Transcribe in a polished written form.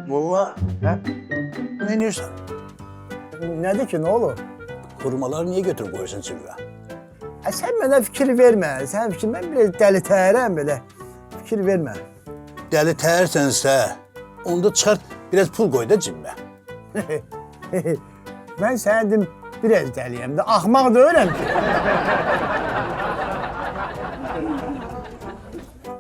Molla, Ha? ne diyorsun? Nedir ki, ne olur? Hurmaları niye götürüp koyuyorsun çılgına? Sen bana fikir verme. Sen fikir, ben biraz deli təyərəm belə. Fikir verme. Deli tersense, onda çıkart biraz pul koy da cebime. Ben sənə dedim, biraz dəliyəm də, axmaq deyiləm ki.